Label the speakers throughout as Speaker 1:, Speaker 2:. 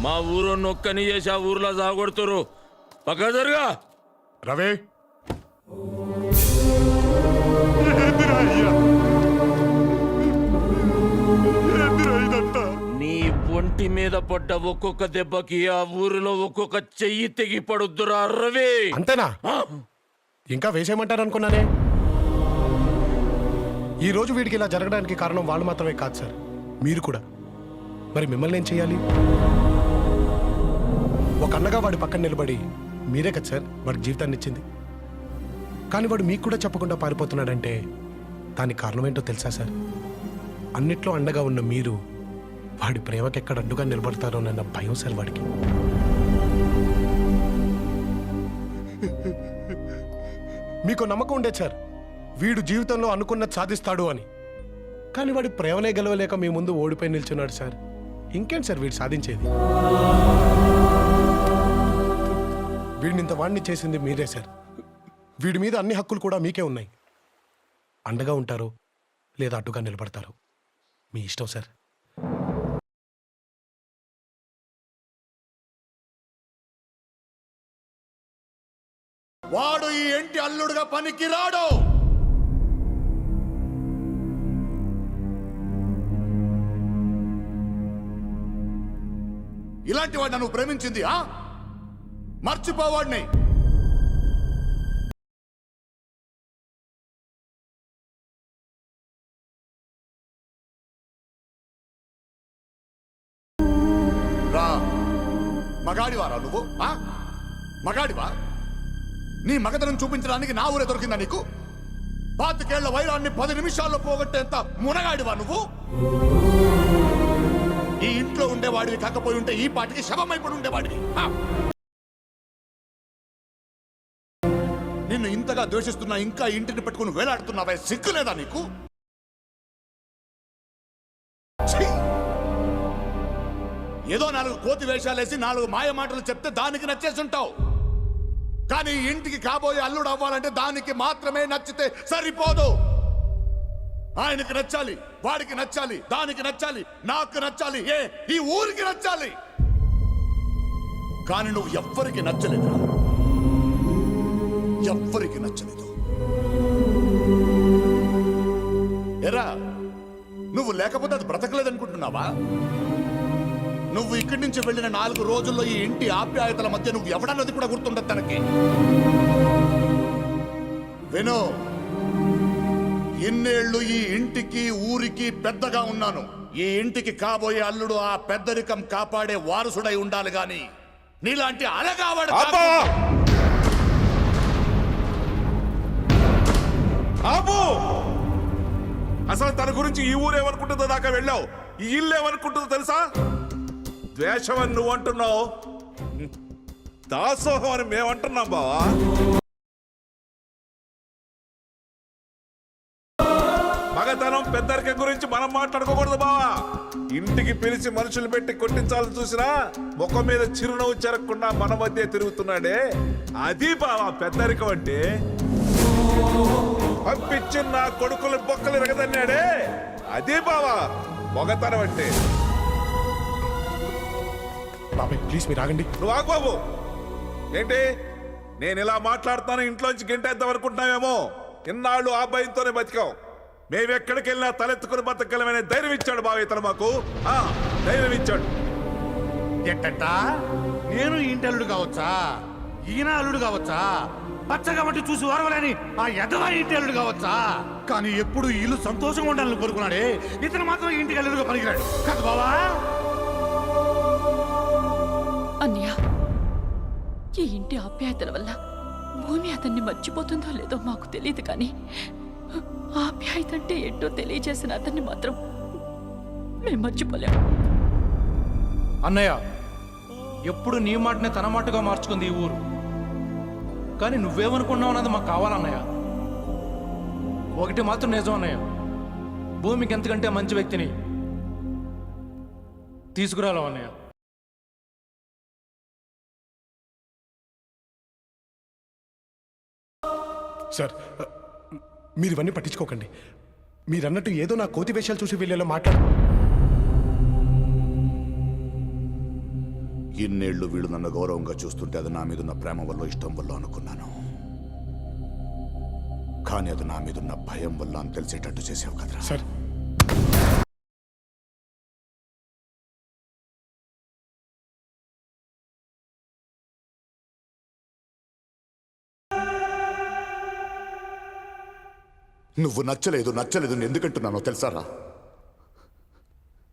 Speaker 1: మా ఊరు నొక్కని చేసి ఆ ఊర్లో సాగొడుతురు. పక్క జరుగా
Speaker 2: రవి.
Speaker 1: నీ ఒంటి మీద పడ్డ ఒక్కొక్క దెబ్బకి ఆ ఊరిలో ఒక్కొక్క చెయ్యి తెగి పడుద్దురా రవి.
Speaker 2: అంతేనా? ఇంకా వేసేయమంటారు అనుకున్నానే. ఈ రోజు వీడికి ఇలా జరగడానికి కారణం వాళ్ళు మాత్రమే కాదు సార్, మీరు కూడా. మరి మిమ్మల్ని ఏం చేయాలి? ఒక అన్నగా వాడి పక్కన నిలబడి మీరే కదా సార్ వాడికి జీవితాన్ని ఇచ్చింది. కానీ వాడు మీకు కూడా చెప్పకుండా పారిపోతున్నాడంటే దానికి కారణం ఏంటో తెలుసా సార్? అన్నిట్లో అండగా ఉన్న మీరు వాడి ప్రేమకి ఎక్కడ అడ్డుగా నిలబడతారోనన్న భయం సార్ వాడికి. మీకు నమ్మకం ఉండేది సార్ వీడు జీవితంలో అనుకున్నది సాధిస్తాడు అని. కానీ వాడి ప్రేమనే గెలవలేక మీ ముందు ఓడిపోయి నిల్చున్నాడు సార్. ఇంకేంటి సార్ వీడు సాధించేది? వీడిని ఇంత వాడిని చేసింది మీరే సార్. వీడి మీద అన్ని హక్కులు కూడా మీకే ఉన్నాయి. అండగా ఉంటారో లేదా అడ్డుగా నిలబడతారో మీ ఇష్టం సార్.
Speaker 3: వాడు ఈ ఇంటి అల్లుడుగా పనికి రాడు. ఇలాంటి వాడిని నువ్వు ప్రేమించింది మర్చిపోవాడిని. రా, మగాడివారా నువ్వు? మగాడివా? నీ మగతనం చూపించడానికి నా ఊరే దొరికిందా నీకు? 25 ఏళ్ల వైరాన్ని 10 నిమిషాల్లో పోగొట్టేంత మునగాడివా నువ్వు? ఈ ఇంట్లో ఉండేవాడివి కాకపోయి ఉంటే ఈ పాటికి శవమైపడి ఉండేవాడివి. నిన్ను ఇంతగా ద్వేషిస్తున్నా ఇంకా ఇంటిని పెట్టుకుని వేలాడుతున్నావే, సిగ్గులేదా నీకు? ఏదో 4 కోతి వేషాలేసి 4 మాయ మాటలు చెప్తే దానికి నచ్చేసుంటావు. కానీ ఇంటికి కాబోయే అల్లుడు అవ్వాలంటే దానికి మాత్రమే నచ్చితే సరిపోదు. ఆయనకి నచ్చాలి, వాడికి నచ్చాలి, దానికి నచ్చాలి, నాకు నచ్చాలి, ఈ ఊరికి నచ్చాలి. కానీ నువ్వు ఎవ్వరికి నచ్చలేదు, ఎవ్వరికి నచ్చలేదు. ఎరా, నువ్వు లేకపోతే అది బ్రతకలేదనుకుంటున్నావా? నువ్వు ఇక్కడి నుంచి వెళ్ళిన 4 రోజుల్లో ఈ ఇంటి ఆప్యాయతల మధ్య నువ్వు ఎవడన్నది కూడా గుర్తుండదు తనకి. విను, ఇన్నేళ్లు ఈ ఇంటికి ఊరికి పెద్దగా ఉన్నాను. ఈ ఇంటికి కాబోయే అల్లుడు ఆ పెద్దరికం కాపాడే వారసుడై ఉండాలి గాని నీలాంటి అలగావాడు.
Speaker 4: అసలు తన గురించి ఈ ఊరేమనుకుంటుందో దాకా వెళ్ళావు, ఈ ఇల్లు ఏమనుకుంటుందో తెలుసా? ద్వేషం అని నువ్వు అంటున్నావు, దాసోహం అని మేమంటున్నాం బావా. మగతనం పెద్దరికం గురించి మనం మాట్లాడుకోకూడదు బావా. ఇంటికి పిలిచి మనుషులు పెట్టి కొట్టించాలని చూసినా ముఖం మీద చిరునవ్వు చెరగకుండా మన మధ్య తిరుగుతున్నాడే, అది బావా పెద్దరికం అంటే. పంపించి నా కొడుకులు బొక్కలు ఎరగదన్నాడే, అదే బావా మగతనం అంటే.
Speaker 2: బాబాయ్ ప్లీజ్ మీరు ఆగండి.
Speaker 4: నువ్వు ఆగు బాబు. ఏంటి నేను ఇలా మాట్లాడుతాను ఇంట్లోంచి గెంటేద్దాం అనుకుంటున్నావేమో? ఇన్నాళ్ళు ఆ భయంతోనే బతికాం. మేమెక్కడికి వెళ్ళినా తలెత్తుకుని బతకగలమనే ధైర్యం ఇచ్చాడు బావ ఇతను మాకు. ధైర్యం ఇచ్చాడు.
Speaker 3: ఎట్టట నేను ఇంటి అల్లుడు కావచ్చా, ఈయన అల్లుడు కావచ్చా, పచ్చగా మట్టి చూసి ఓరవలేని ఆ ఎదవా ఇంటి అల్లుడు కావచ్చా? కానీ ఎప్పుడు ఇల్లు సంతోషంగా ఉండాలని కోరుకున్నాడే, ఇతను మాత్రం ఇంటికి అల్లుడుగా పనికిరాడు కదా బావా.
Speaker 5: అన్నయ్య, ఈ ఇంటి ఆప్యాయతల వల్ల భూమి అతన్ని మర్చిపోతుందో లేదో మాకు తెలియదు, కానీ ఆప్యాయత అంటే ఏంటో తెలియజేసిన అతన్ని మాత్రం మేము మర్చిపోలేము.
Speaker 6: అన్నయ్య, ఎప్పుడు నీ మాటనే తన మాటగా మార్చుకుంది ఈ ఊరు. కానీ నువ్వేమనుకున్నావు అన్నది మాకు కావాలన్నయ్య. ఒకటి మాత్రం నిజం అన్నయ్య, భూమికి ఎంతకంటే మంచి వ్యక్తిని తీసుకురాలేం అన్నయ్య.
Speaker 2: సార్ మీరు ఇవన్నీ పట్టించుకోకండి. మీరన్నట్టు ఏదో నా కోతి వేషాలు చూసి వెళ్ళేలా మాట్లాడు.
Speaker 3: ఇన్నేళ్లు వీళ్ళు నన్ను గౌరవంగా చూస్తుంటే అది నా మీదున్న ప్రేమ వల్ల ఇష్టం వల్ల అనుకున్నాను. కానీ అది నా మీదున్న భయం వల్ల అని తెలిసేటట్టు చేసావు కదరా.
Speaker 2: సార్
Speaker 3: నువ్వు నచ్చలేదు నచ్చలేదు ఎందుకంటున్నానో తెలుసారా?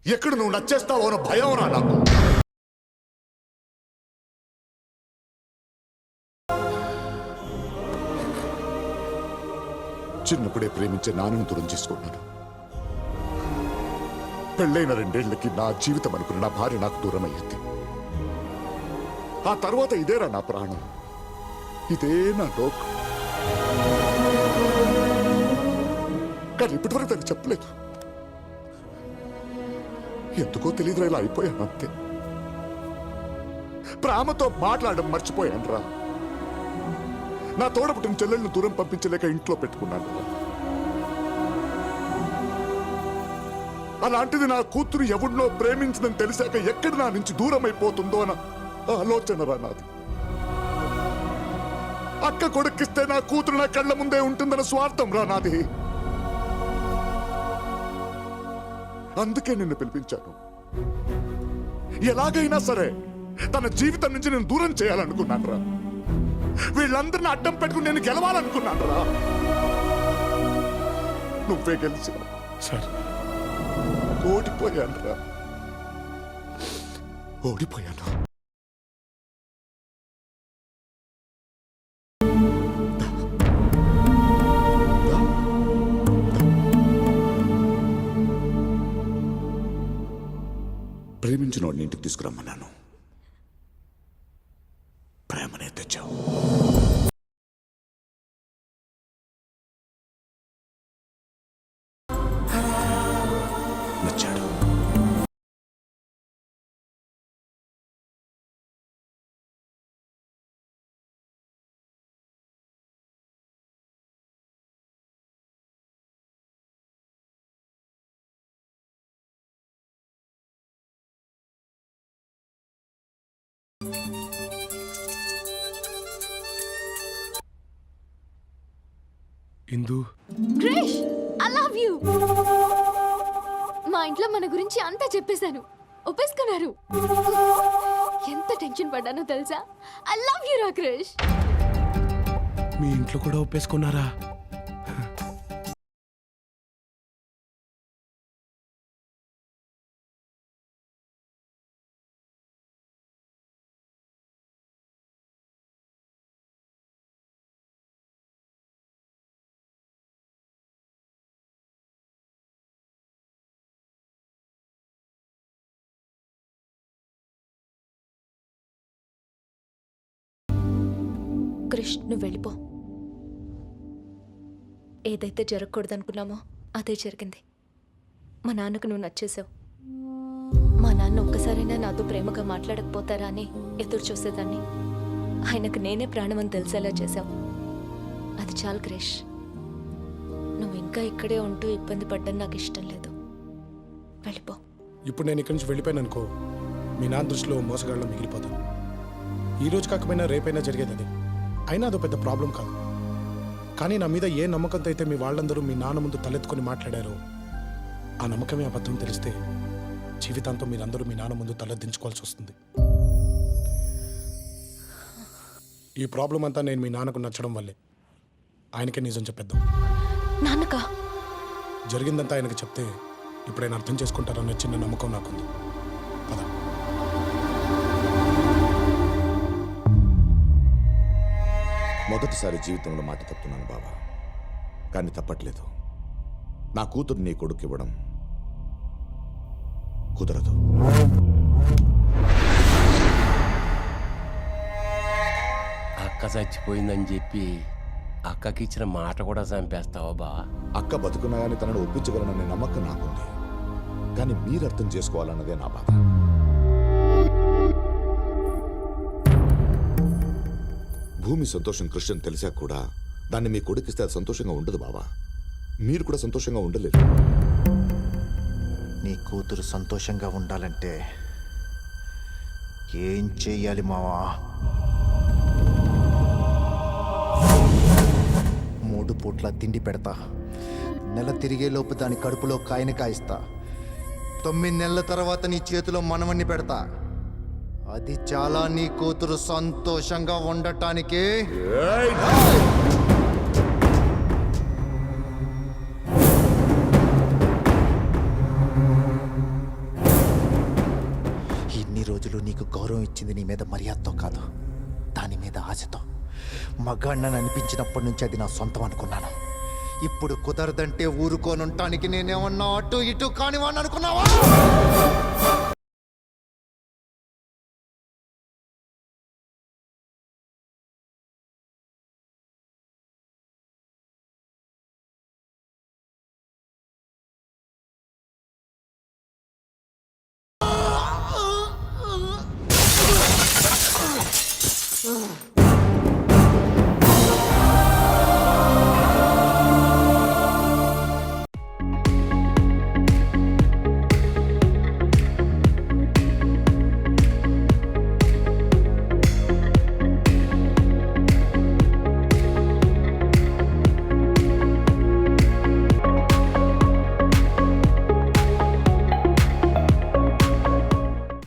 Speaker 3: ఎక్కడ నువ్వు నచ్చేస్తావో అన్న భయం రా నాకు. చిన్నప్పుడే ప్రేమించే నాన్నను దూరం చేసుకున్నాను. పెళ్ళైన 2 ఏళ్లకి నా జీవితం అనుకున్న నా భార్య నాకు దూరం అయ్యింది. ఆ తర్వాత ఇదేరా నా ప్రాణం, ఇదే నా లోకం. కానీ ఇప్పటివరకు తనకు చెప్పలేదు. ఎందుకో తెలియదురా, ఇలా అయిపోయాను అంతే. ప్రేమతో మాట్లాడడం మర్చిపోయాను రా. నా తోడపుట్టిన చెల్లెళ్ళను దూరం పంపించలేక ఇంట్లో పెట్టుకున్నాను. అలాంటిది నా కూతురు ఎవడినో ప్రేమించిందని తెలిసాక ఎక్కడ నా నుంచి దూరం అయిపోతుందో అన్న ఆలోచన రా నాది. అక్క కొడుకిస్తే నా కూతురు నా కళ్ళ ముందే ఉంటుందన్న స్వార్థం రా నాది. అందుకే నిన్ను పిలిపించాను. ఎలాగైనా సరే తన జీవితం నుంచి నేను దూరం చేయాలనుకున్నాను రా. వీళ్ళందరిని అడ్డం పెట్టుకుని నేను గెలవాలనుకున్నాను రా. నువ్వే గెలిచావు.
Speaker 2: సార్
Speaker 3: ఓడిపోయాను రా, ఓడిపోయాను. ప్రేమించిన వాడిని ఇంటికి తీసుకురమ్మన్నాను. ప్రేమనే తెచ్చావు. నచ్చాడు.
Speaker 2: ఇందు
Speaker 7: క్రిష్, ఐ లవ్ యూ. మా ఇంట్లో మన గురించి అంతా చెప్పేశాను, ఒప్పేసుకున్నారు. ఎంత టెన్షన్ పడ్డానో తెలుసా? ఐ లవ్ యూ రా క్రిష్.
Speaker 2: మీ ఇంట్లో కూడా ఒప్పేసుకున్నారా?
Speaker 7: క్రిష్, నువ్వు వెళ్ళిపో. ఏదైతే జరగకూడదనుకున్నామో అదే జరిగింది. మా నాన్నకు నువ్వు నచ్చేసావు. మా నాన్న ఒక్కసారైనా నాతో ప్రేమగా మాట్లాడకపోతారా అని ఎదురు చూసేదాన్ని. ఆయనకు నేనే ప్రాణం అని తెలిసేలా చేశావు. అది చాలు క్రిష్. నువ్వు ఇంకా ఇక్కడే ఉంటూ ఇబ్బంది పడ్డం నాకు ఇష్టం లేదు. వెళ్ళిపో.
Speaker 2: ఇప్పుడు నేను ఇక్కడి నుంచి వెళ్ళిపోయాను అనుకో, మీ నాన్న దృష్టిలో మోసగాళ్ళలో మిగిలిపోతాను. ఈ రోజు కాకపోయినా రేపైనా జరిగేది అది. అయినా అదో పెద్ద ప్రాబ్లం కాదు. కానీ నా మీద ఏ నమ్మకంతో అయితే మీ వాళ్ళందరూ మీ నాన్న ముందు తలెత్తుకొని మాట్లాడారో ఆ నమ్మకమే అబద్ధం తెలిస్తే జీవితాంతం మీరందరూ మీ నాన్న ముందు తలెత్తించుకోవాల్సి వస్తుంది. ఈ ప్రాబ్లం అంతా నేను మీ నాన్నకు నచ్చడం వల్లే. ఆయనకే నిజం చెప్పేద్దాం.
Speaker 7: నాన్నకా?
Speaker 2: జరిగిందంతా ఆయనకు చెప్తే ఇప్పుడు ఆయన అర్థం చేసుకుంటారన్న చిన్న నమ్మకం నాకుంది. పద.
Speaker 3: మొదటిసారి జీవితంలో మాట తప్పుతున్నాను బావా, కానీ తప్పట్లేదు. నా కూతురు నీ కొడుకు ఇవ్వడం కుదరదు.
Speaker 1: అక్క చచ్చిపోయిందని చెప్పి అక్కకి ఇచ్చిన మాట కూడా చంపేస్తావా బా?
Speaker 3: అక్క బతుకున్నా కానీ తనను ఒప్పించగలననే నమ్మకం నాకుంది. కానీ మీరు అర్థం చేసుకోవాలన్నదే నా బాధ. భూమి సంతోషం కృష్ణ తెలిసా కూడా దాన్ని మీ కొడుకిస్తే అది సంతోషంగా ఉండదు బావా. మీరు కూడా సంతోషంగా ఉండలేరు.
Speaker 8: నీ కూతురు సంతోషంగా ఉండాలంటే ఏం చెయ్యాలి మావా? 3 పూట్ల తిండి పెడతా. నెల తిరిగేలోపు దాని కడుపులో కాయని కాయిస్తా. 9 నెలల తర్వాత నీ చేతిలో మనవన్ని పెడతా. అది చాలా నీ కూతురు సంతోషంగా ఉండటానికి. ఇన్ని రోజులు నీకు గౌరవం ఇచ్చింది నీ మీద మర్యాదతో కాదు, దాని మీద ఆశతో. మగాడినని అనిపించినప్పటి నుంచి అది నా సొంతం అనుకున్నాను. ఇప్పుడు కుదరదంటే ఊరుకోనుంటానికి నేనేమన్నా అటు ఇటు కానివాడిని అనుకున్నావా?